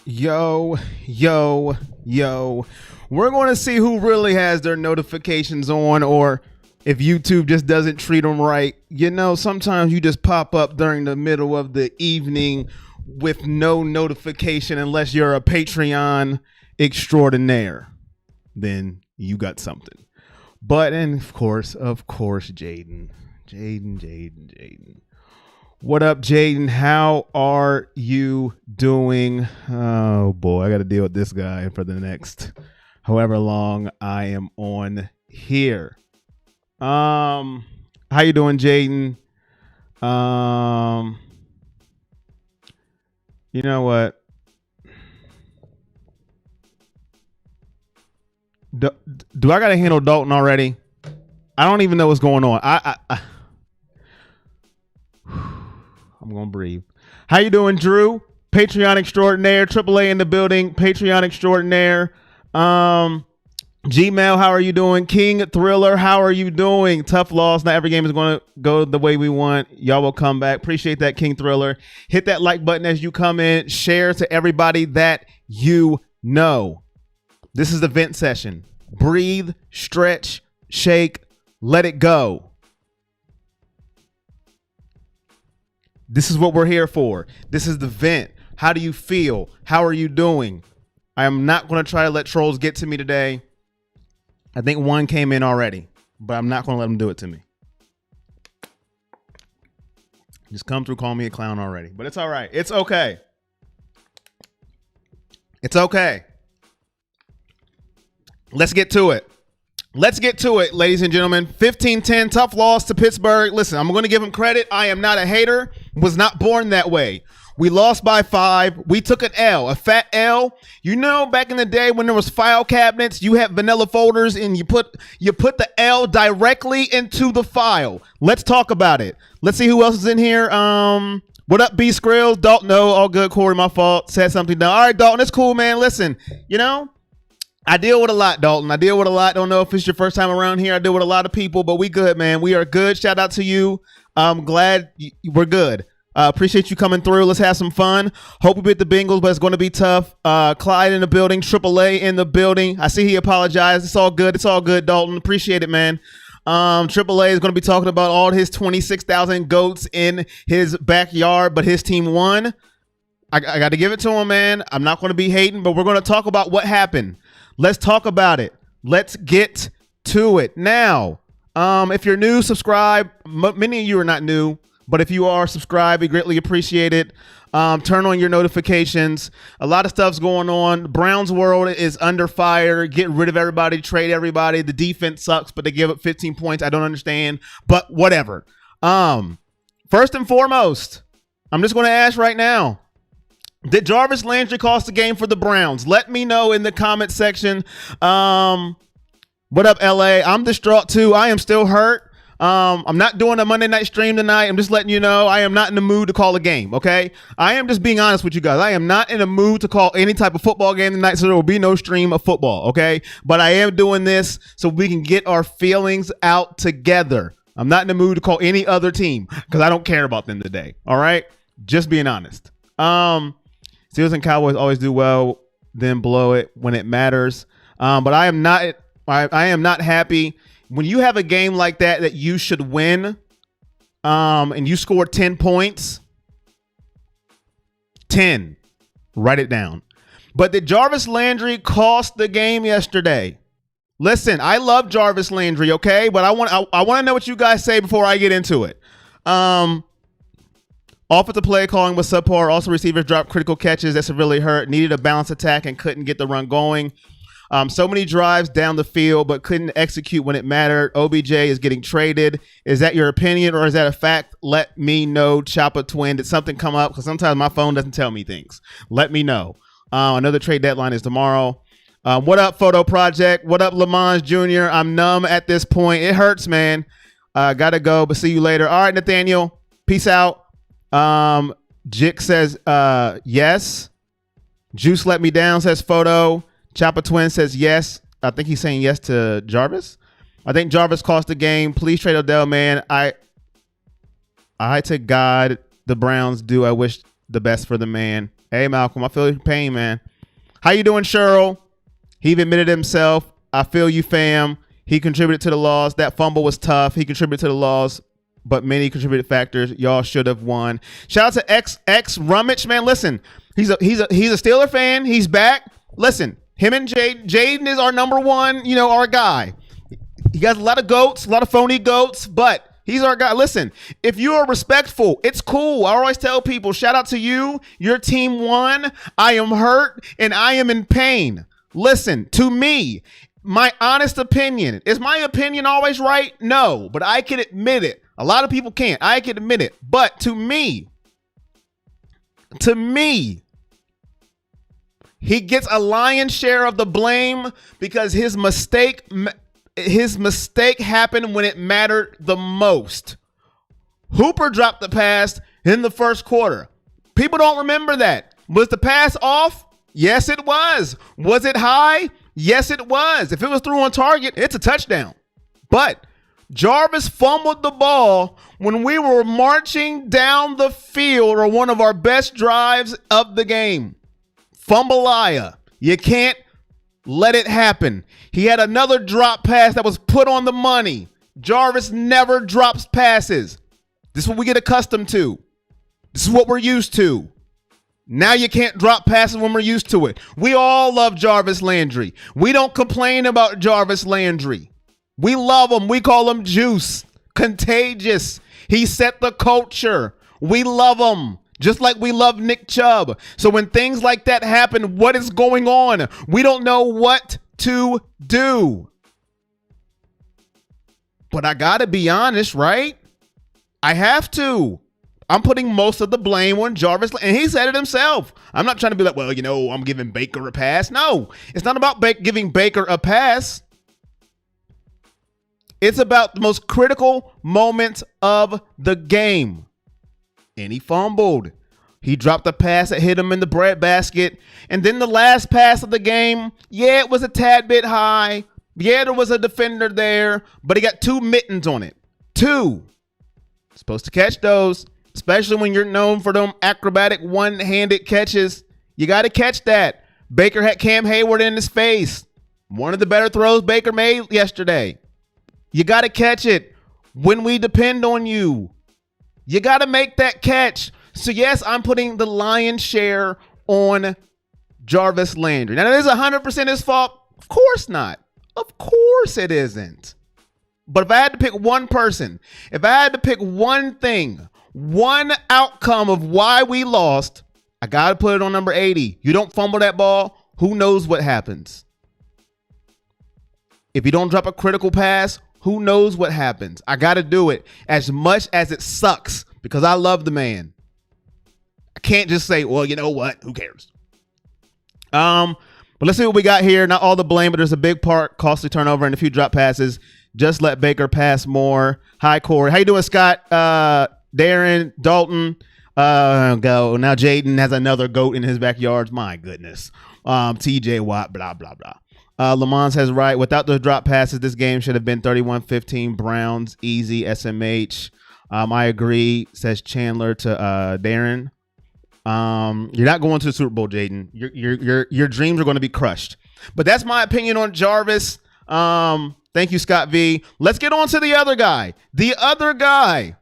Yo, yo, yo. We're going to see who really has their notifications on, or if YouTube just doesn't treat them right. You know, sometimes you just pop up during the middle of the evening with no notification unless you're a Patreon extraordinaire. Then you got something. But, and of course, Jaden. What up, Jaden? How are you doing? Oh boy, I got to deal with this guy for the next however long I am on here. How you doing, Jaden? You know what? Do I got to handle Dalton already? I don't even know what's going on. I'm going to breathe. How you doing, Drew? Patreon extraordinaire. AAA in the building. Patreon extraordinaire. Gmail, how are you doing? King Thriller, how are you doing? Tough loss. Not every game is going to go the way we want. Y'all will come back. Appreciate that, King Thriller. Hit that like button as you come in. Share to everybody that you know. This is the vent session. Breathe, stretch, shake, let it go. This is what we're here for. This is the vent. How do you feel? How are you doing? I am not going to try to let trolls get to me today. I think one came in already, but I'm not going to let them do it to me. Just come through, call me a clown already, but it's all right. It's okay. It's okay. Let's get to it. Let's get to it, ladies and gentlemen. 15-10, tough loss to Pittsburgh. Listen, I'm going to give him credit. I am not a hater. Was not born that way. We lost by 5. We took an L, a fat L. You know, back in the day when there was file cabinets, you had vanilla folders and you put the L directly into the file. Let's talk about it. Let's see who else is in here. What up, B Skrills? Dalton, no, all good. Corey, my fault. Said something dumb. All right, Dalton, it's cool, man. Listen, you know, I deal with a lot, Dalton. I deal with a lot. Don't know if it's your first time around here. I deal with a lot of people, but we good, man. We are good. Shout out to you. I'm glad we're good. Appreciate you coming through. Let's have some fun. Hope we beat the Bengals, but it's going to be tough. Clyde in the building. AAA in the building. I see he apologized. It's all good. It's all good, Dalton. Appreciate it, man. AAA is going to be talking about all his 26,000 goats in his backyard, but his team won. I got to give it to him, man. I'm not going to be hating, but we're going to talk about what happened. Let's talk about it. Let's get to it. Now, if you're new, subscribe. Many of you are not new, but if you are, subscribe. We greatly appreciate it. Turn on your notifications. A lot of stuff's going on. Browns world is under fire. Get rid of everybody. Trade everybody. The defense sucks, but they give up 15 points. I don't understand, but whatever. First and foremost, I'm just going to ask right now. Did Jarvis Landry cost the game for the Browns? Let me know in the comment section. What up, LA? I'm distraught too. I am still hurt. I'm not doing a Monday night stream tonight. I'm just letting you know I am not in the mood to call a game, okay? I am just being honest with you guys. I am not in a mood to call any type of football game tonight, so there will be no stream of football, okay? But I am doing this so we can get our feelings out together. I'm not in the mood to call any other team because I don't care about them today, all right? Just being honest. Steelers and Cowboys always do well, then blow it when it matters. But I am not happy when you have a game like that you should win. And you score 10 points. 10. Write it down. But did Jarvis Landry cost the game yesterday? Listen, I love Jarvis Landry, okay? But I want to know what you guys say before I get into it. Offensive play calling was subpar. Also, receivers dropped critical catches that severely hurt. Needed a balanced attack and couldn't get the run going. So many drives down the field, but couldn't execute when it mattered. OBJ is getting traded. Is that your opinion or is that a fact? Let me know. Chopper Twin. Did something come up? Because sometimes my phone doesn't tell me things. Let me know. Another trade deadline is tomorrow. What up, Photo Project? What up, Lamont Jr.? I'm numb at this point. It hurts, man. Gotta go, but see you later. All right, Nathaniel. Peace out. Jick says yes. Juice let me down says Photo. Chopper Twin says yes. I think he's saying yes to Jarvis. I think Jarvis cost the game. Please trade Odell, man. I to God the Browns do. I wish the best for the man. Hey, Malcolm, I feel your pain, man. How you doing, Cheryl? He even admitted himself. I feel you, fam. He contributed to the loss. That fumble was tough. He contributed to the loss, but many contributed factors. Y'all should have won. Shout out to X Rummage, man. Listen, he's a Steeler fan. He's back. Listen, him and Jaden is our number one, our guy. He got a lot of goats, a lot of phony goats, but he's our guy. Listen, if you are respectful, it's cool. I always tell people, shout out to you. Your team won. I am hurt and I am in pain. Listen, to me, my honest opinion, is my opinion always right? No, but I can admit it. A lot of people can't. I can admit it. But to me, he gets a lion's share of the blame because his mistake happened when it mattered the most. Hooper dropped the pass in the first quarter. People don't remember that. Was the pass off? Yes, it was. Was it high? Yes, it was. If it was through on target, it's a touchdown. But Jarvis fumbled the ball when we were marching down the field, or one of our best drives of the game. Fumbleia. You can't let it happen. He had another drop pass that was put on the money. Jarvis never drops passes. This is what we get accustomed to. This is what we're used to. Now you can't drop passes when we're used to it. We all love Jarvis Landry. We don't complain about Jarvis Landry. We love him. We call him Juice. Contagious. He set the culture. We love him. Just like we love Nick Chubb. So when things like that happen, what is going on? We don't know what to do. But I gotta be honest, right? I have to. I'm putting most of the blame on Jarvis, and he said it himself. I'm not trying to be like, well, I'm giving Baker a pass. No, it's not about giving Baker a pass. It's about the most critical moments of the game. And he fumbled. He dropped a pass that hit him in the breadbasket. And then the last pass of the game, yeah, it was a tad bit high. Yeah, there was a defender there, but he got 2 mittens on it. 2. Supposed to catch those. Especially when you're known for them acrobatic one-handed catches. You got to catch that. Baker had Cam Hayward in his face. One of the better throws Baker made yesterday. You got to catch it when we depend on you. You got to make that catch. So, yes, I'm putting the lion's share on Jarvis Landry. Now, is 100% his fault? Of course not. Of course it isn't. But if I had to pick one person, if I had to pick one thing, one outcome of why we lost, I got to put it on number 80. You don't fumble that ball, who knows what happens? If you don't drop a critical pass, who knows what happens? I got to do it as much as it sucks because I love the man. I can't just say, well, you know what? Who cares? But let's see what we got here. Not all the blame, but there's a big part, costly turnover and a few drop passes. Just let Baker pass more. Hi, Corey. How you doing, Scott? Darren, Dalton, go. Now Jaden has another goat in his backyard. My goodness. TJ Watt, blah, blah, blah. Lamont says, right, without those drop passes, this game should have been 31-15 Browns, easy, SMH. I agree, says Chandler to Darren. You're not going to the Super Bowl, Jaden. Your dreams are going to be crushed. But that's my opinion on Jarvis. Thank you, Scott V. Let's get on to the other guy. The other guy.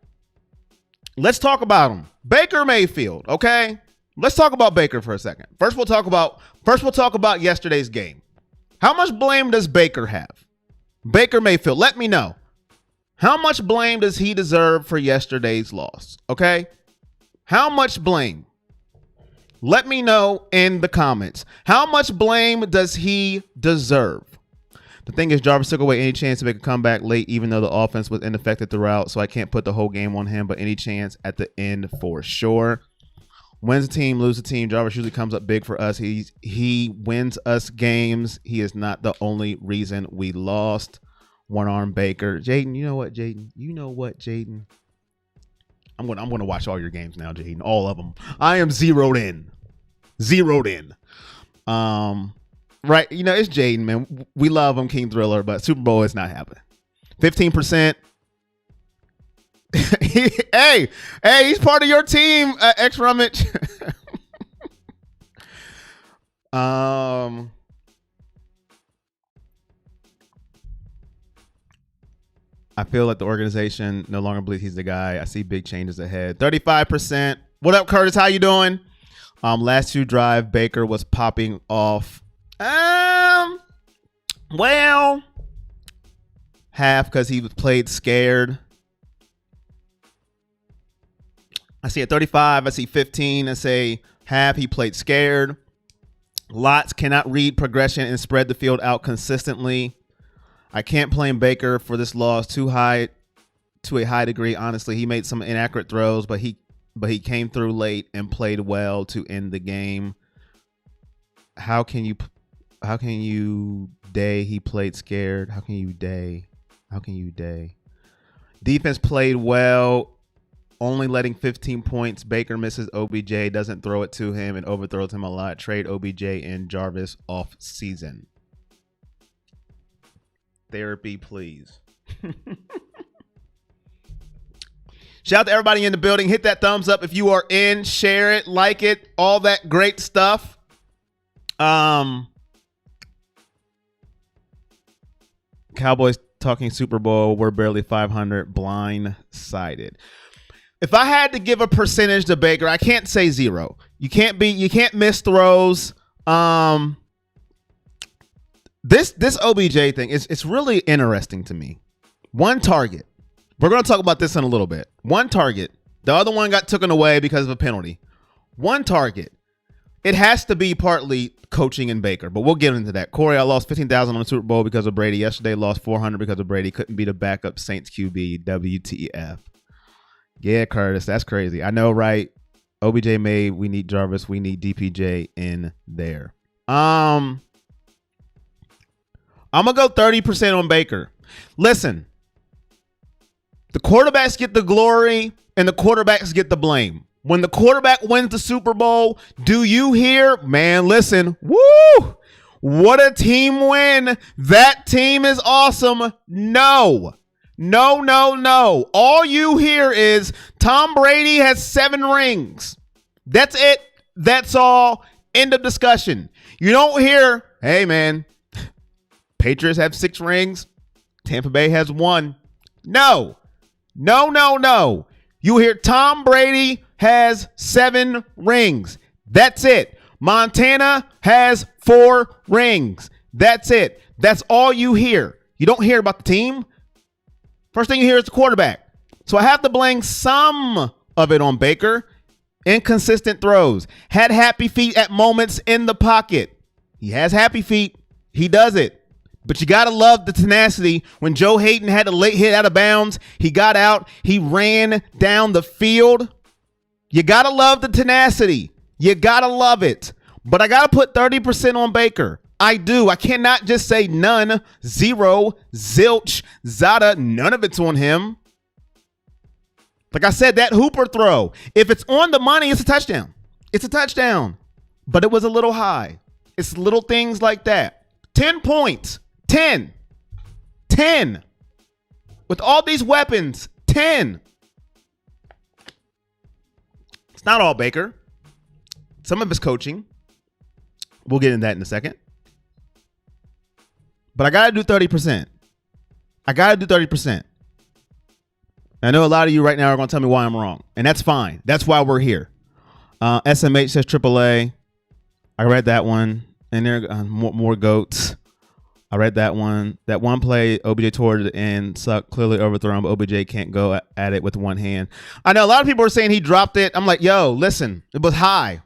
Let's talk about him. Baker Mayfield, okay? Let's talk about Baker for a second. First, we'll talk about yesterday's game. How much blame does Baker have? Baker Mayfield, let me know. How much blame does he deserve for yesterday's loss? Okay? How much blame? Let me know in the comments. How much blame does he deserve? The thing is, Jarvis took away any chance to make a comeback late, even though the offense was ineffective throughout, so I can't put the whole game on him, but any chance at the end for sure. Wins the team, lose the team. Jarvis usually comes up big for us. He wins us games. He is not the only reason we lost. One-arm Baker. Jaden, you know what, Jaden? I'm gonna watch all your games now, Jaden. All of them. I am zeroed in. Right, it's Jaden, man. We love him, King Thriller, but Super Bowl is not happening. 15%. hey, he's part of your team, X Rummage. Um, I feel like the organization no longer believes he's the guy. I see big changes ahead. 35%. What up, Curtis? How you doing? Last 2 drive, Baker was popping off. Well, half because he played scared. I see a 35. I see 15. I say half he played scared. Lots cannot read progression and spread the field out consistently. I can't blame Baker for this loss to a high degree. Honestly, he made some inaccurate throws, but he came through late and played well to end the game. How can you day he played scared? How can you day? Defense played well, only letting 15 points. Baker misses OBJ, doesn't throw it to him, and overthrows him a lot. Trade OBJ and Jarvis off season. Therapy, please. Shout out to everybody in the building. Hit that thumbs up if you are in. Share it, like it, all that great stuff. Cowboys talking Super Bowl. We're barely 500. Blindsided. If I had to give a percentage to Baker, I can't say 0. You can't miss throws. This OBJ thing it's really interesting to me. 1 target. We're going to talk about this in a little bit. 1 target. The other one got taken away because of a penalty. 1 target. It has to be partly coaching and Baker, but we'll get into that. Corey, I lost 15,000 on the Super Bowl because of Brady. Yesterday, lost 400 because of Brady. Couldn't beat a backup Saints QB. WTF. Yeah, Curtis, that's crazy. I know, right? OBJ made. We need Jarvis. We need DPJ in there. I'm gonna go 30% on Baker. Listen. The quarterbacks get the glory and the quarterbacks get the blame. When the quarterback wins the Super Bowl, do you hear? Man, listen. Woo! What a team win. That team is awesome. No. All you hear is Tom Brady has 7 rings. That's it. That's all. End of discussion. You don't hear, hey, man, Patriots have 6 rings. Tampa Bay has 1. No. You hear Tom Brady has 7 rings. That's it. Montana has 4 rings. That's it. That's all you hear. You don't hear about the team. First thing you hear is the quarterback. So I have to blame some of it on Baker. Inconsistent throws. Had happy feet at moments in the pocket. He has happy feet. He does it. But you got to love the tenacity. When Joe Hayden had a late hit out of bounds, he got out. He ran down the field. You got to love the tenacity. You got to love it. But I got to put 30% on Baker. I do. I cannot just say none, 0, zilch, zada. None of it's on him. Like I said, that Hooper throw, if it's on the money, it's a touchdown. It's a touchdown. But it was a little high. It's little things like that. 10 points. 10. With all these weapons, 10. It's not all Baker. Some of it's coaching. We'll get into that in a second. But I got to do 30%. I know a lot of you right now are going to tell me why I'm wrong. And that's fine. That's why we're here. SMH says AAA. I read that one. And there are more goats. I read that one. That one play, OBJ toward the end, sucked, clearly overthrown, but OBJ can't go at it with one hand. I know a lot of people are saying he dropped it. I'm like, yo, listen, it was high.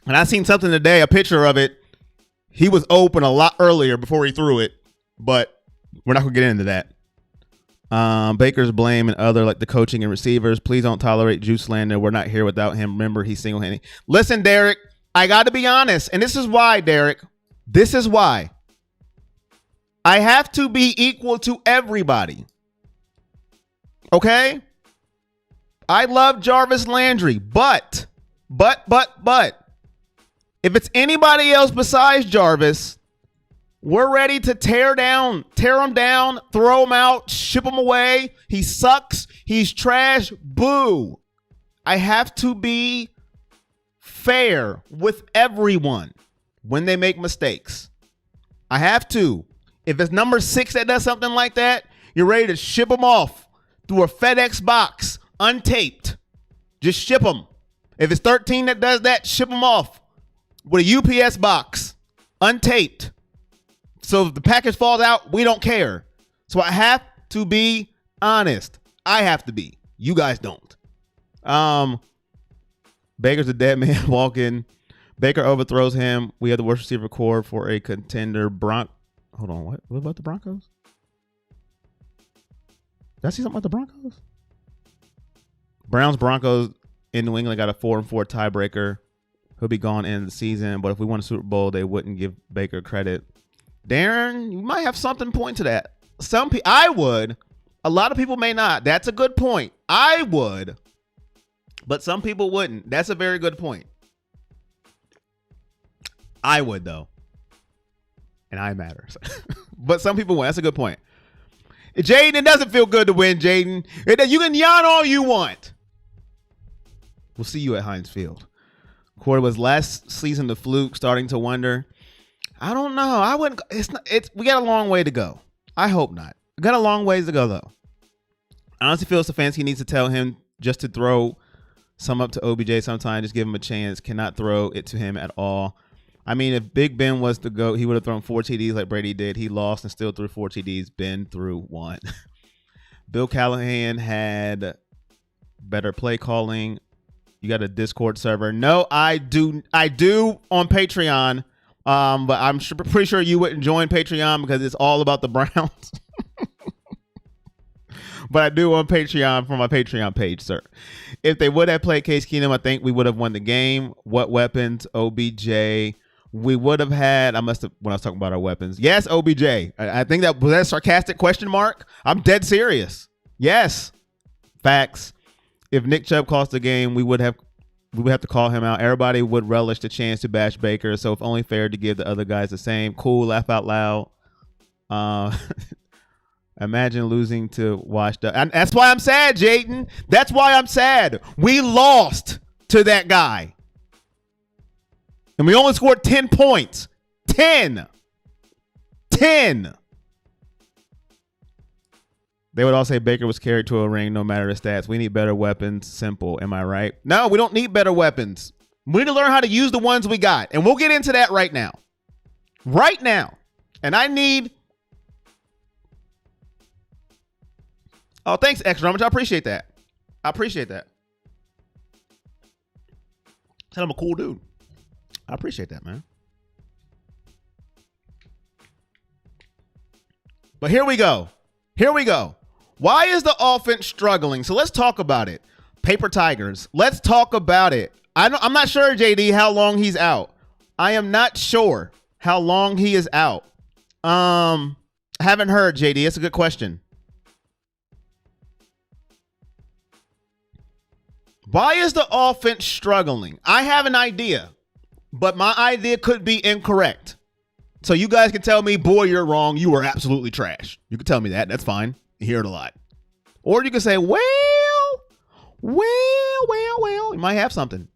And I seen something today, a picture of it. He was open a lot earlier before he threw it, but we're not going to get into that. Baker's blame and other, like the coaching and receivers. Please don't tolerate Juice slander. We're not here without him. Remember, he's single-handed. Listen, Derek, I got to be honest, and this is why, Derek. This is why. I have to be equal to everybody. Okay? I love Jarvis Landry, but, if it's anybody else besides Jarvis, we're ready to tear him down, throw him out, ship him away. He sucks. He's trash. Boo. I have to be fair with everyone. when they make mistakes. I have to. If it's number 6 that does something like that, you're ready to ship them off through a FedEx box, untaped. Just ship them. If it's 13 that does that, ship them off with a UPS box, untaped. So if the package falls out, we don't care. So I have to be honest. I have to be. You guys don't. Baker's a dead man walking. Baker overthrows him. We have the worst receiver core for a contender. Hold on. What about the Broncos? Did I see something about the Broncos? Broncos in New England got a 4-4 tiebreaker. He'll be gone in the season. But if we won a Super Bowl, they wouldn't give Baker credit. Darren, you might have something to point to that. I would. A lot of people may not. That's a good point. I would. But some people wouldn't. That's a very good point. I would, though. And I matter. But some people won't. That's a good point. Jaden, it doesn't feel good to win, Jaden. You can yawn all you want. We'll see you at Heinz Field. Quarter was last season the fluke, starting to wonder. I don't know. I wouldn't. We got a long way to go. I hope not. We got a long ways to go, though. I honestly feel Stefanski needs to tell him just to throw some up to OBJ sometime. Just give him a chance. Cannot throw it to him at all. I mean, if Big Ben was to go, he would have thrown 4 TDs like Brady did. He lost and still threw 4 TDs. Ben threw 1. Bill Callahan had better play calling. You got a Discord server. No, I do on Patreon. But I'm pretty sure you wouldn't join Patreon because it's all about the Browns. But I do on Patreon for my Patreon page, sir. If they would have played Case Keenum, I think we would have won the game. What weapons? OBJ. We would have had. I must have when I was talking about our weapons. Yes, OBJ. I think that was that a sarcastic question mark. I'm dead serious. Yes, facts. If Nick Chubb cost the game, we would have to call him out. Everybody would relish the chance to bash Baker. So if only fair to give the other guys the same. Cool. Laugh out loud. Imagine losing to Washed Up. And that's why I'm sad, Jayden. That's why I'm sad. We lost to that guy. And we only scored 10 points. 10. They would all say Baker was carried to a ring no matter the stats. We need better weapons. Simple. Am I right? No, we don't need better weapons. We need to learn how to use the ones we got. And we'll get into that right now. Right now. And I need... Oh, thanks, Extra Rummage. I appreciate that. Said I'm a cool dude. I appreciate that, man. But here we go. Why is the offense struggling? So let's talk about it. Paper Tigers. Let's talk about it. I'm not sure, JD, how long he's out. I am not sure how long he is out. I haven't heard, JD. It's a good question. Why is the offense struggling? I have an idea, but my idea could be incorrect. So you guys can tell me, boy, you're wrong. You are absolutely trash. You can tell me that. That's fine. You hear it a lot. Or you can say, well, you might have something.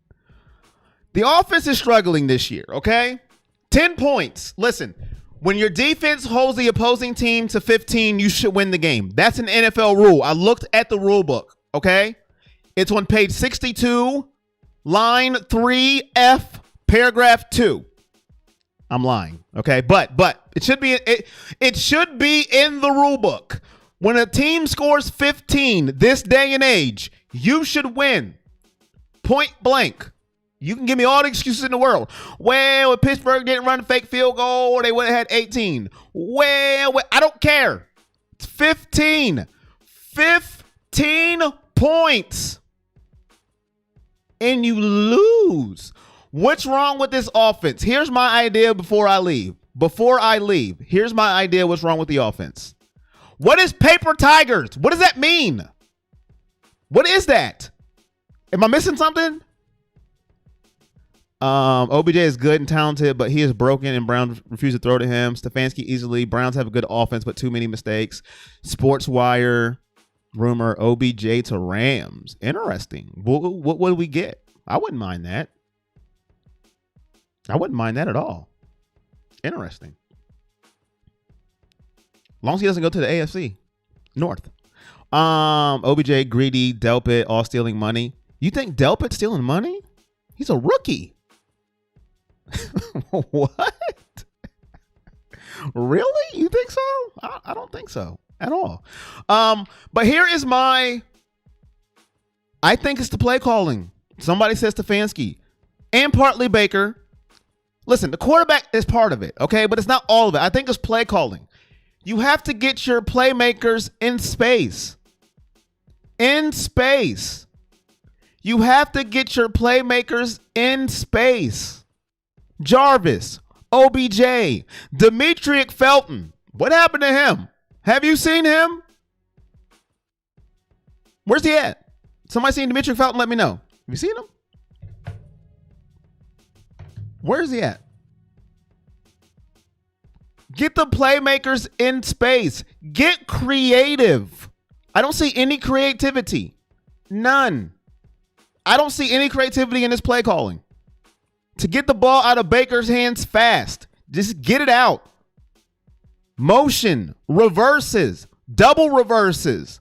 The offense is struggling this year, okay? 10 points. Listen, when your defense holds the opposing team to 15, you should win the game. That's an NFL rule. I looked at the rule book, okay? It's on page 62, line 3F, paragraph 2. I'm lying, okay? But it should be in the rule book. When a team scores 15 this day and age, you should win. Point blank. You can give me all the excuses in the world. Well, if Pittsburgh didn't run a fake field goal, they would have had 18. Well, I don't care. It's 15. 15 points. And you lose. What's wrong with this offense? Here's my idea before I leave. Here's my idea what's wrong with the offense. What is Paper Tigers? What does that mean? What is that? Am I missing something? OBJ is good and talented, but he is broken and Browns refuse to throw to him. Stefanski easily. Browns have a good offense, but too many mistakes. Sports Wire rumor OBJ to Rams. Interesting. What would we get? I wouldn't mind that. I wouldn't mind that at all. Interesting. As long as he doesn't go to the AFC North. OBJ, greedy, Delpit, all stealing money. You think Delpit's stealing money? He's a rookie. What? Really? You think so? I don't think so at all. But here is I think it's the play calling. Somebody says Stefanski and partly Baker. Listen, the quarterback is part of it, okay? But it's not all of it. I think it's play calling. You have to get your playmakers in space. In space. You have to get your playmakers in space. Jarvis, OBJ, Demetric Felton. What happened to him? Have you seen him? Where's he at? Somebody seen Demetric Felton? Let me know. Have you seen him? Where is he at? Get the playmakers in space. Get creative. I don't see any creativity. None. I don't see any creativity in this play calling. To get the ball out of Baker's hands fast. Just get it out. Motion, reverses, double reverses,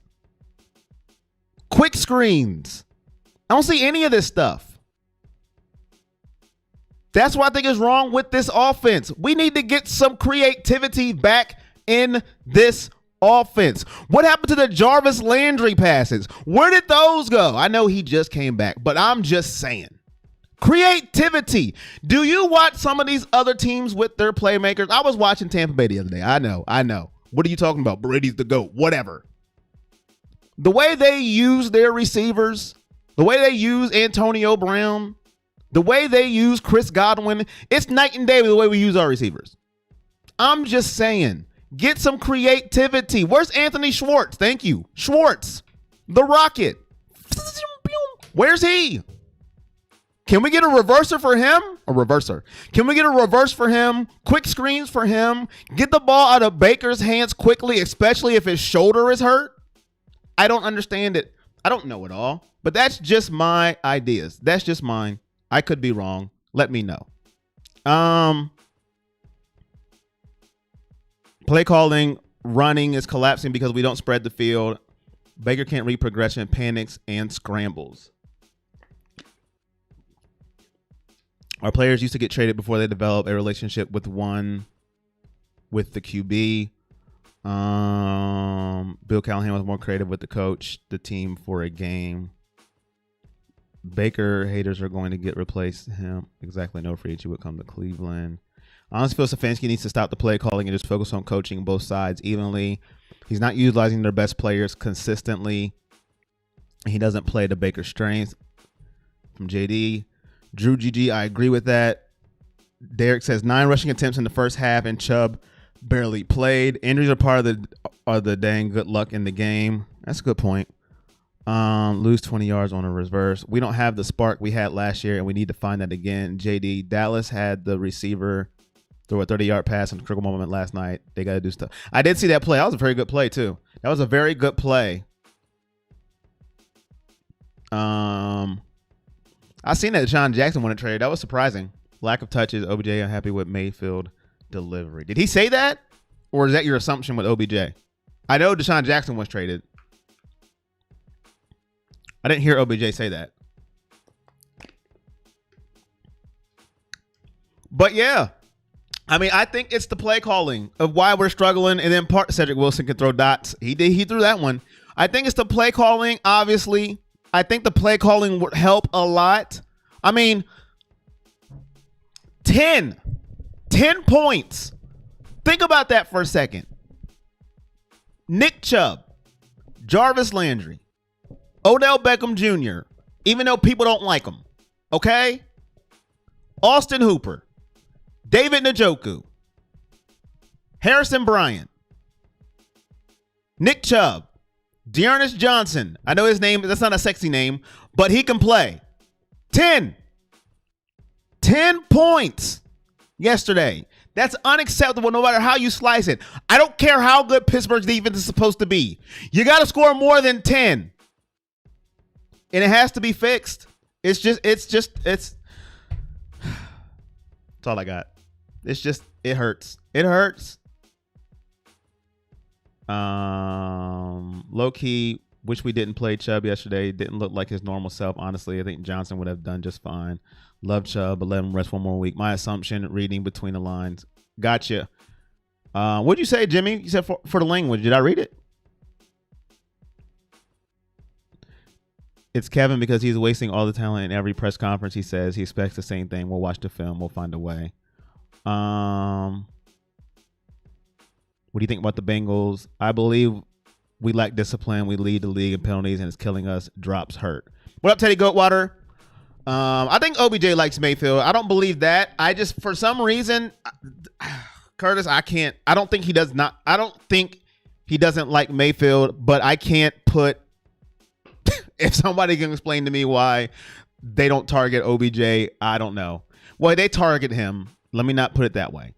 quick screens. I don't see any of this stuff. That's what I think is wrong with this offense. We need to get some creativity back in this offense. What happened to the Jarvis Landry passes? Where did those go? I know he just came back, but I'm just saying. Creativity. Do you watch some of these other teams with their playmakers? I was watching Tampa Bay the other day. I know. What are you talking about? Brady's the GOAT. Whatever. The way they use their receivers, the way they use Antonio Brown, the way they use Chris Godwin, it's night and day with the way we use our receivers. I'm just saying, get some creativity. Where's Anthony Schwartz? Thank you. Schwartz, the Rocket. Where's he? Can we get a reverser for him? A reverser. Can we get a reverse for him? Quick screens for him? Get the ball out of Baker's hands quickly, especially if his shoulder is hurt? I don't understand it. I don't know it all, but that's just my ideas. That's just mine. I could be wrong. Let me know. Play calling, running is collapsing because we don't spread the field. Baker can't read progression, panics, and scrambles. Our players used to get traded before they develop a relationship with the QB. Bill Callahan was more creative with the coach, the team for a game. Baker haters are going to get replaced him. Exactly. No free agent would come to Cleveland. I honestly feel Stefanski needs to stop the play calling and just focus on coaching both sides evenly. He's not utilizing their best players consistently. He doesn't play to Baker's strengths. From JD. Drew GG, I agree with that. Derek says 9 rushing attempts in the first half and Chubb barely played. Injuries are part of the dang good luck in the game. That's a good point. Lose 20 yards on a reverse. We don't have the spark we had last year, and we need to find that again. JD, Dallas had the receiver throw a 30-yard pass in a critical moment last night. They got to do stuff. I did see that play. That was a very good play, too. That was a very good play. I seen that Deshaun Jackson wanted traded. That was surprising. Lack of touches. OBJ unhappy with Mayfield delivery. Did he say that? Or is that your assumption with OBJ? I know Deshaun Jackson was traded. I didn't hear OBJ say that. But yeah, I mean, I think it's the play calling of why we're struggling. And then Cedric Wilson can throw dots. He threw that one. I think it's the play calling, obviously. I think the play calling would help a lot. I mean, 10 points. Think about that for a second. Nick Chubb, Jarvis Landry, Odell Beckham Jr., even though people don't like him. Okay? Austin Hooper, David Njoku, Harrison Bryant, Nick Chubb, Dearness Johnson. I know his name, that's not a sexy name, but he can play. 10 points yesterday. That's unacceptable no matter how you slice it. I don't care how good Pittsburgh's defense is supposed to be. You got to score more than 10. And it has to be fixed. It's all I got. It's just, it hurts. It hurts. Low key, wish we didn't play Chubb yesterday. Didn't look like his normal self. Honestly, I think Johnson would have done just fine. Love Chubb, but let him rest one more week. My assumption, reading between the lines. Gotcha. What'd you say, Jimmy? You said for the language. Did I read it? It's Kevin because he's wasting all the talent in every press conference. He says he expects the same thing. We'll watch the film. We'll find a way. What do you think about the Bengals? I believe we lack discipline. We lead the league in penalties, and it's killing us. Drops hurt. What up, Teddy Goatwater? I think OBJ likes Mayfield. I don't believe that. I just, for some reason, Curtis, I don't think he doesn't like Mayfield, but I can't put, if somebody can explain to me why they don't target OBJ, I don't know. Well, they target him. Let me not put it that way.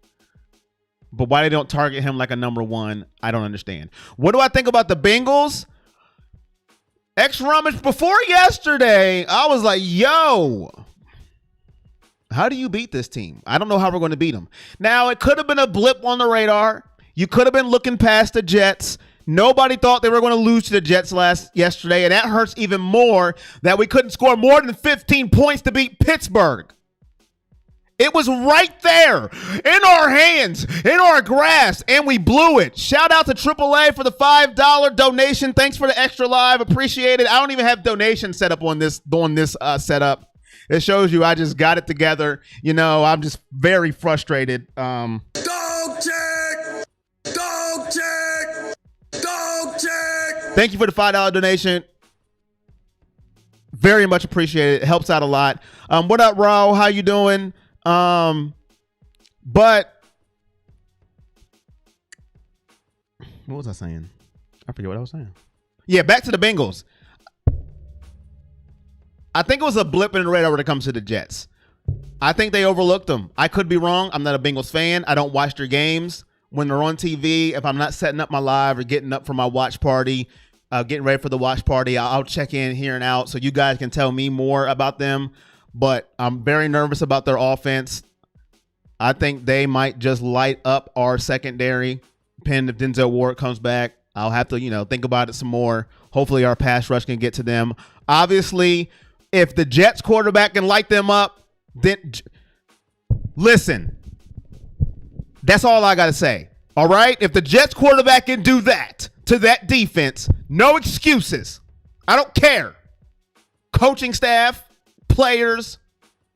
But why they don't target him like a number one, I don't understand. What do I think about the Bengals? Rummage, before yesterday, I was like, yo, how do you beat this team? I don't know how we're going to beat them. Now, it could have been a blip on the radar. You could have been looking past the Jets. Nobody thought they were going to lose to the Jets yesterday, and that hurts even more that we couldn't score more than 15 points to beat Pittsburgh. It was right there in our hands, in our grasp, and we blew it. Shout out to AAA for the $5 donation. Thanks for the extra live. Appreciate it. I don't even have donation set up on this setup. It shows you I just got it together. You know, I'm just very frustrated. Dog check! Dog check! Dog check! Thank you for the $5 donation. Very much appreciated. It helps out a lot. What up, Raul? How you doing? But what was I saying? I forget what I was saying. Yeah, back to the Bengals. I think it was a blip in the radar when it comes to the Jets. I think they overlooked them. I could be wrong. I'm not a Bengals fan. I don't watch their games when they're on TV. If I'm not setting up my live or getting up for my watch party, getting ready for the watch party, I'll check in here and out so you guys can tell me more about them. But I'm very nervous about their offense. I think they might just light up our secondary. Depending if Denzel Ward comes back, I'll have to, think about it some more. Hopefully our pass rush can get to them. Obviously, if the Jets quarterback can light them up, then listen, that's all I got to say. All right? If the Jets quarterback can do that to that defense, no excuses. I don't care. Coaching staff, players,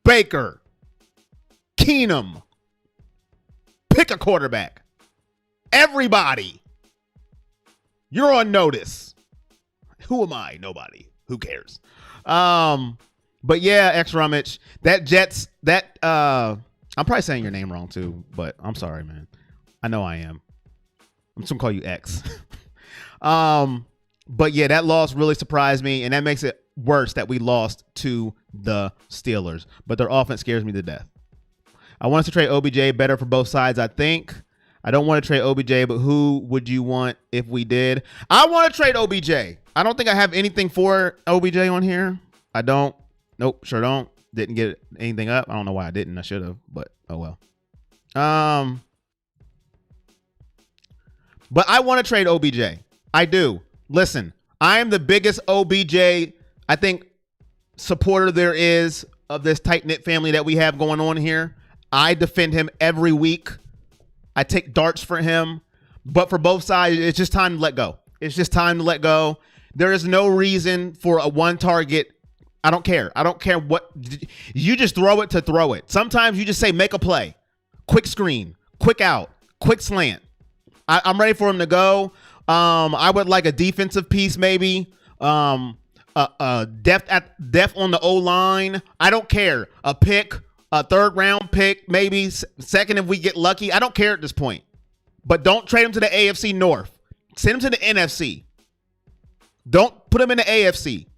Baker, Keenum, pick a quarterback. Everybody, you're on notice. Who am I? Nobody. Who cares? But yeah, Rummage, that Jets, I'm probably saying your name wrong too, but I'm sorry, man. I know I am. I'm just gonna call you X. But yeah, that loss really surprised me, and that makes it worse that we lost to the Steelers. But their offense scares me to death. I want us to trade OBJ, better for both sides, I think. I don't want to trade OBJ, but who would you want if we did? I want to trade OBJ. I don't think I have anything for OBJ on here. I don't. Nope, sure don't. Didn't get anything up. I don't know why I didn't. I should have, but oh well. But I want to trade OBJ. I do. Listen, I am the biggest OBJ, I think, supporter there is of this tight-knit family that we have going on here. I defend him every week. I take darts for him. But for both sides, it's just time to let go. It's just time to let go. There is no reason for a one target. I don't care. I don't care what. You just throw it to throw it. Sometimes you just say, make a play. Quick screen. Quick out. Quick slant. I'm ready for him to go. I would like a defensive piece maybe. Depth on the O-line. I don't care. A pick. A third round pick, maybe second if we get lucky. I don't care at this point. But don't trade him to the AFC North. Send him to the NFC. Don't put him in the AFC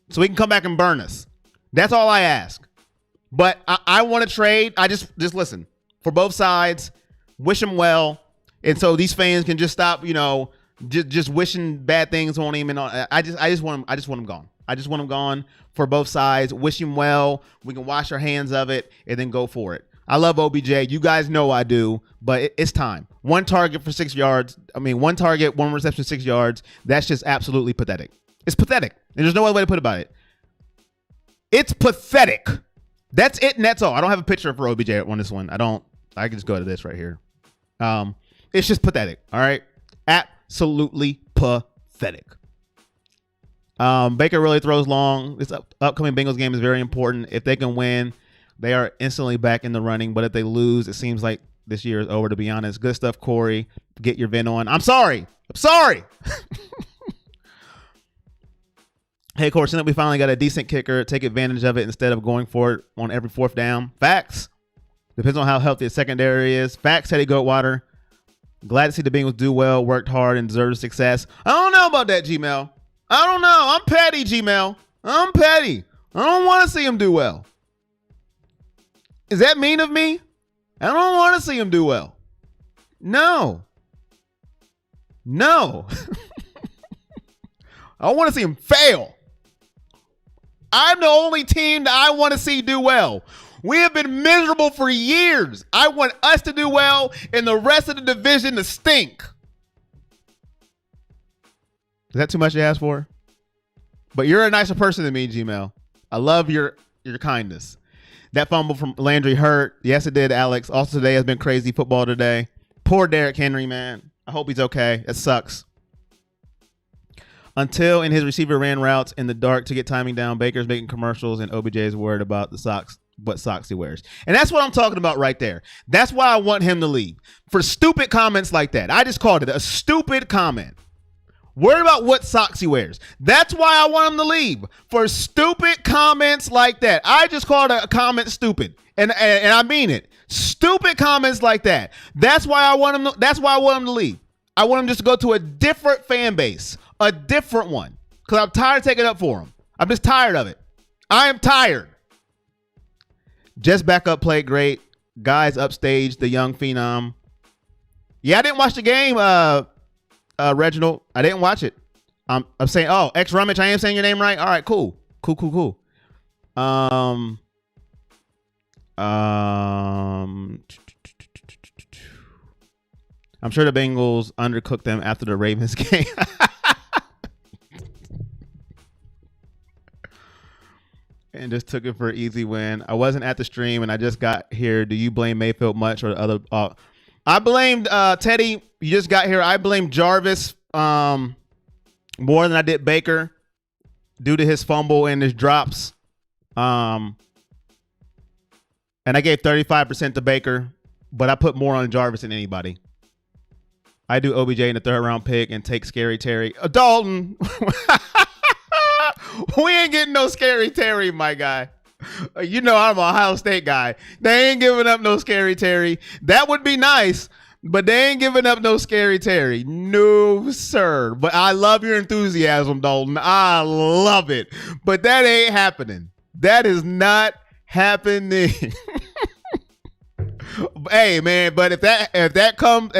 so he can come back and burn us. That's all I ask. But I want to trade. I just listen. For both sides, wish him well. And so these fans can just stop, just wishing bad things on him. And I just want him gone. I just want him gone for both sides. Wish him well. We can wash our hands of it and then go for it. I love OBJ. You guys know I do, but it's time. 1 target for 6 yards. I mean, 1 target, 1 reception, 6 yards. That's just absolutely pathetic. It's pathetic. And there's no other way to put it about it. It's pathetic. That's it, and that's all. I don't have a picture for OBJ on this one. I can just go to this right here. It's just pathetic. All right. Absolutely pathetic. Baker really throws long. This upcoming Bengals game is very important. If they can win, they are instantly back in the running. But if they lose, it seems like this year is over, to be honest. Good stuff, Corey. Get your vent on. I'm sorry. Hey, Corey, since we finally got a decent kicker, take advantage of it instead of going for it on every 4th down. Facts. Depends on how healthy the secondary is. Facts, Teddy Goatwater. Glad to see the Bengals do well, worked hard, and deserve success. I don't know about that, Gmail. I don't know. I'm petty, Gmail. I'm petty. I don't want to see him do well. Is that mean of me? I don't want to see him do well. No. I want to see him fail. I'm the only team that I want to see do well. We have been miserable for years. I want us to do well and the rest of the division to stink. Is that too much to ask for? But you're a nicer person than me, Gmail. I love your kindness. That fumble from Landry hurt. Yes, it did, Alex. Also, today has been crazy football today. Poor Derrick Henry, man. I hope he's okay. It sucks. Until in his receiver ran routes in the dark to get timing down, Baker's making commercials, and OBJ is worried about the socks, what socks he wears. And that's what I'm talking about right there. That's why I want him to leave. For stupid comments like that. I just called it a stupid comment. Worried about what socks he wears. That's why I want him to leave. For stupid comments like that. I just called a comment stupid. And I mean it. Stupid comments like that. That's why I want him to leave. I want him just to go to a different fan base. A different one. Because I'm tired of taking up for him. I'm just tired of it. I am tired. Just backup played great. Guys upstaged the young phenom. Yeah, I didn't watch the game, Reginald. I didn't watch it. I'm saying, X Rummage, I am saying your name right? All right, cool. Cool. I'm sure the Bengals undercooked them after the Ravens game. And just took it for an easy win. I wasn't at the stream and I just got here. Do you blame Mayfield much or the other? I blamed Teddy. You just got here. I blamed Jarvis more than I did Baker due to his fumble and his drops. And I gave 35% to Baker, but I put more on Jarvis than anybody. I do OBJ in the 3rd round pick and take Scary Terry. Dalton. We ain't getting no Scary Terry, my guy. You know I'm an Ohio State guy. They ain't giving up no Scary Terry. That would be nice, but they ain't giving up no Scary Terry. No, sir. But I love your enthusiasm, Dalton. I love it. But that ain't happening. That is not happening. Hey, man, but if that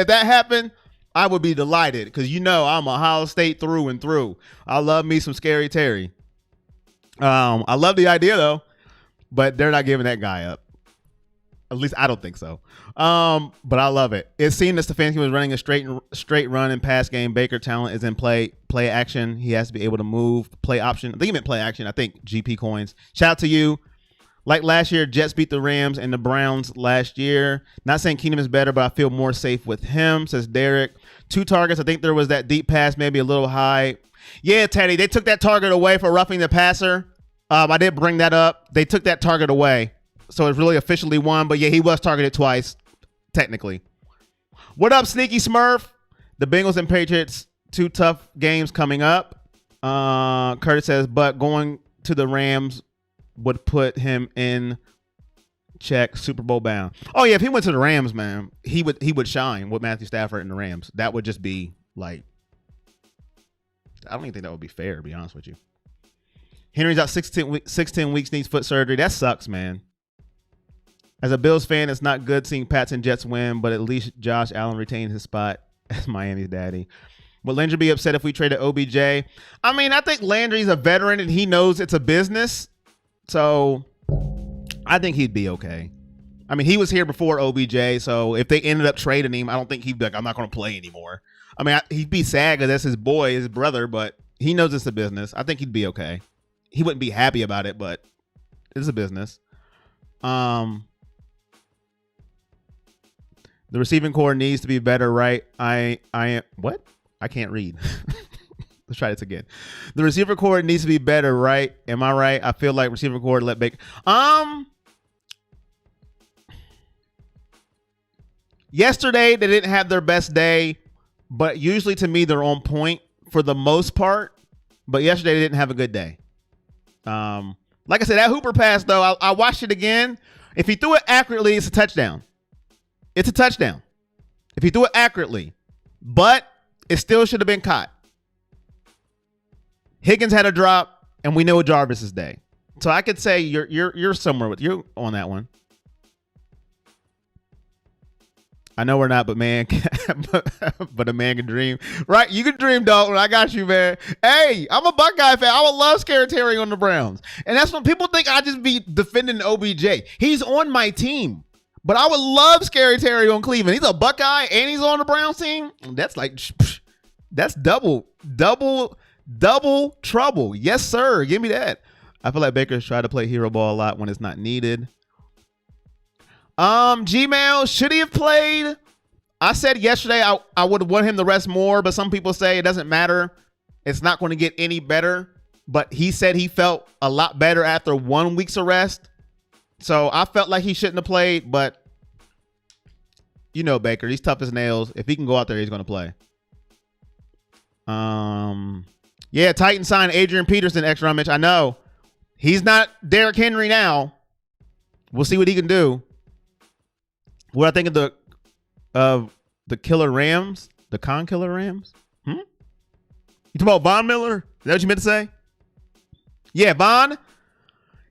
happened, I would be delighted because you know I'm Ohio State through and through. I love me some Scary Terry. I love the idea though, but they're not giving that guy up. At least I don't think so. But I love it. It seemed that Stefanski was running a straight run and pass game. Baker talent is in play action. He has to be able to move. Play option. I think he meant play action. I think GP coins. Shout out to you. Like last year, Jets beat the Rams and the Browns last year. Not saying Keenum is better, but I feel more safe with him, says Derek. 2 targets. I think there was that deep pass, maybe a little high. Yeah, Teddy, they took that target away for roughing the passer. I did bring that up. They took that target away. So it's really officially one. But yeah, he was targeted twice, technically. What up, Sneaky Smurf? The Bengals and Patriots, 2 tough games coming up. Curtis says, but going to the Rams would put him in check, Super Bowl bound. Oh yeah, if he went to the Rams, man, he would shine with Matthew Stafford and the Rams. That would just be like, I don't even think that would be fair, to be honest with you. Henry's out 16 weeks, needs foot surgery. That sucks, man. As a Bills fan, it's not good seeing Pats and Jets win, but at least Josh Allen retained his spot as Miami's daddy. Would Landry be upset if we traded OBJ? I mean, I think Landry's a veteran and he knows it's a business. So I think he'd be okay. I mean, he was here before OBJ, so if they ended up trading him, I don't think he'd be like, I'm not going to play anymore. I mean, he'd be sad because that's his boy, his brother, but he knows it's a business. I think he'd be okay. He wouldn't be happy about it, but it's a business. The receiving core needs to be better, right? I am what? I can't read. Let's try this again. The receiver core needs to be better, right? Am I right? I feel like receiver core let Baker. Yesterday they didn't have their best day, but usually to me they're on point for the most part. But yesterday they didn't have a good day. Like I said, that Hooper pass though, I watched it again. If he threw it accurately, it's a touchdown. It's a touchdown. If he threw it accurately, but it still should have been caught. Higgins had a drop, and we know Jarvis's day. So I could say you're somewhere with you on that one. I know we're not, but man, but a man can dream, right? You can dream, Dalton. I got you, man. Hey, I'm a Buckeye fan. I would love Scary Terry on the Browns, and that's when people think I just be defending OBJ. He's on my team, but I would love Scary Terry on Cleveland. He's a Buckeye, and he's on the Browns team. That's like, that's double trouble. Yes, sir. Give me that. I feel like Baker's tried to play hero ball a lot when it's not needed. Gmail, should he have played? I said yesterday I would want him to rest more, but some people say it doesn't matter. It's not going to get any better. But he said he felt a lot better after 1 week's rest. So I felt like he shouldn't have played, but you know Baker, he's tough as nails. If he can go out there, he's going to play. Yeah, Titans signed Adrian Peterson extra on Mitch. I know. He's not Derrick Henry now. We'll see what he can do. What I think of the killer Rams, the con killer Rams. You talking about Von Miller? Is that what you meant to say? Yeah, Von.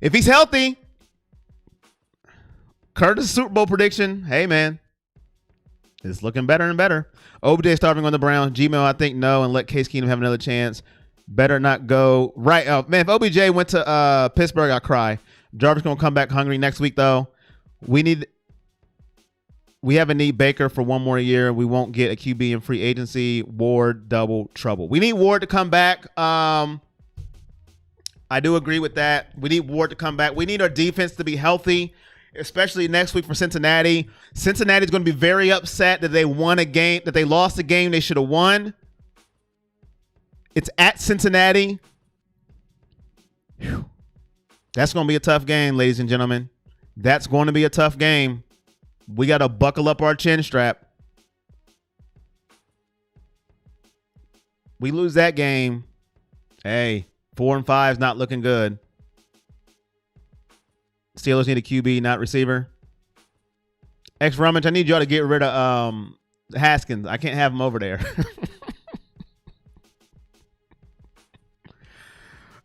If he's healthy, Curtis Super Bowl prediction. Hey man, it's looking better and better. OBJ starting on the Browns. Gmail, I think no, and let Case Keenum have another chance. Better not go right. Oh man, if OBJ went to Pittsburgh, I'd cry. Jarvis gonna come back hungry next week though. We have a need Baker for one more year. We won't get a QB in free agency. Ward, double trouble. We need Ward to come back. I do agree with that. We need Ward to come back. We need our defense to be healthy, especially next week for Cincinnati. Cincinnati's going to be very upset that they won a game, that they lost a game they should have won. It's at Cincinnati. Whew. That's going to be a tough game, ladies and gentlemen. That's going to be a tough game. We got to buckle up our chin strap. We lose that game. Hey, 4-5 is not looking good. Steelers need a QB, not receiver. Rummage, I need y'all to get rid of Haskins. I can't have him over there.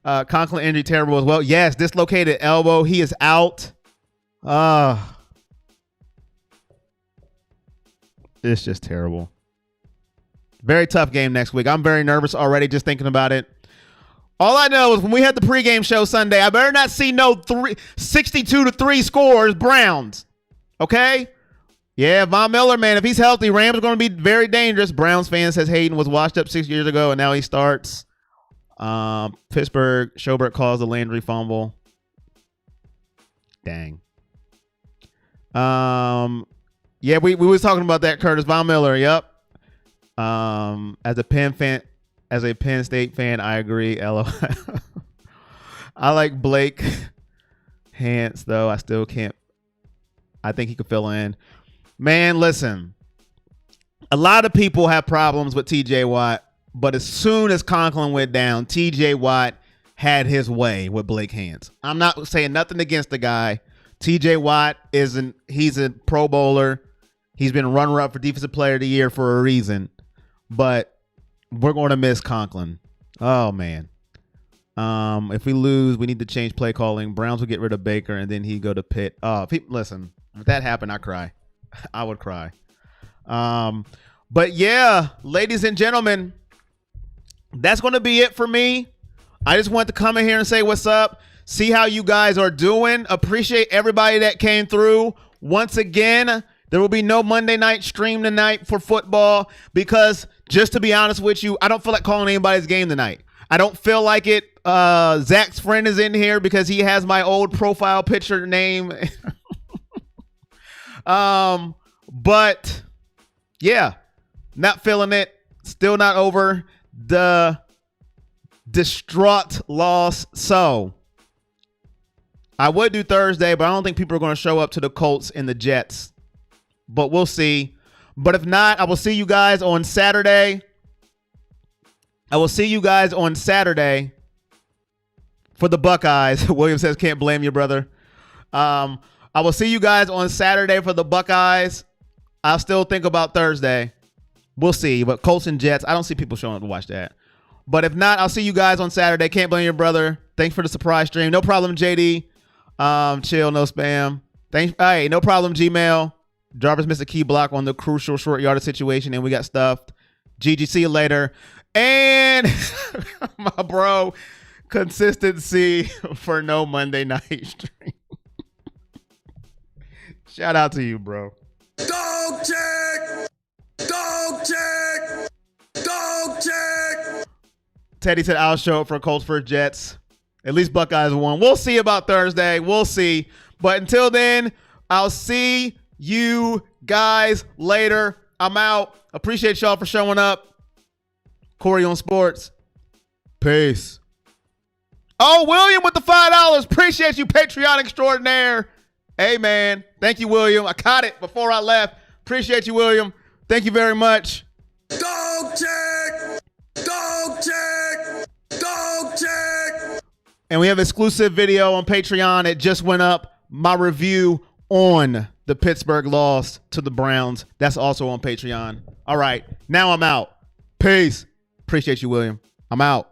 Conklin injury terrible as well. Yes, dislocated elbow. He is out. It's just terrible. Very tough game next week. I'm very nervous already just thinking about it. All I know is when we had the pregame show Sunday, I better not see no 62-3 scores Browns. Okay? Yeah, Von Miller, man, if he's healthy, Rams are going to be very dangerous. Browns fan says Hayden was washed up 6 years ago, and now he starts. Pittsburgh, Schobert calls the Landry fumble. Dang. Yeah, we was talking about that, Curtis. Von Miller, yep. As a Penn State fan, I agree. LOL. I like Blake Hance, though. I still can't. I think he could fill in. Man, listen. A lot of people have problems with TJ Watt, but as soon as Conklin went down, TJ Watt had his way with Blake Hance. I'm not saying nothing against the guy. TJ Watt he's a Pro Bowler. He's been runner-up for Defensive Player of the Year for a reason. But we're going to miss Conklin. Oh, man. If we lose, we need to change play calling. Browns will get rid of Baker, and then he'd go to Pitt. Listen, if that happened, I'd cry. I would cry. But, yeah, ladies and gentlemen, that's going to be it for me. I just want to come in here and say what's up. See how you guys are doing. Appreciate everybody that came through. once again, there will be no Monday night stream tonight for football because, just to be honest with you, I don't feel like calling anybody's game tonight. I don't feel like it. Zach's friend is in here because he has my old profile picture name. But yeah, not feeling it. Still not over the distraught loss. So I would do Thursday, but I don't think people are going to show up to the Colts and the Jets. But we'll see. But if not, I will see you guys on Saturday. I will see you guys on Saturday for the Buckeyes. William says, can't blame you, brother. I will see you guys on Saturday for the Buckeyes. I'll still think about Thursday. We'll see. But Colts and Jets, I don't see people showing up to watch that. But if not, I'll see you guys on Saturday. Can't blame your brother. Thanks for the surprise stream. No problem, JD. Chill, no spam. Thanks. Hey, no problem, Gmail. Jarvis missed a key block on the crucial short yardage situation, and we got stuffed. GG, see you later. And my bro, consistency for no Monday night stream. Shout out to you, bro. Dog check! Dog check! Dog check! Teddy said, I'll show up for Colts for Jets. At least Buckeyes won. We'll see about Thursday. We'll see. But until then, I'll see you guys later. I'm out. Appreciate y'all for showing up. Corey on Sports. Peace. Oh, William with the $5. Appreciate you, Patreon extraordinaire. Hey, man. Thank you, William. I caught it before I left. Appreciate you, William. Thank you very much. Dog check! Dog check! Dog check! And we have exclusive video on Patreon. It just went up. My review on the Pittsburgh loss to the Browns. That's also on Patreon. All right. Now I'm out. Peace. Appreciate you, William. I'm out.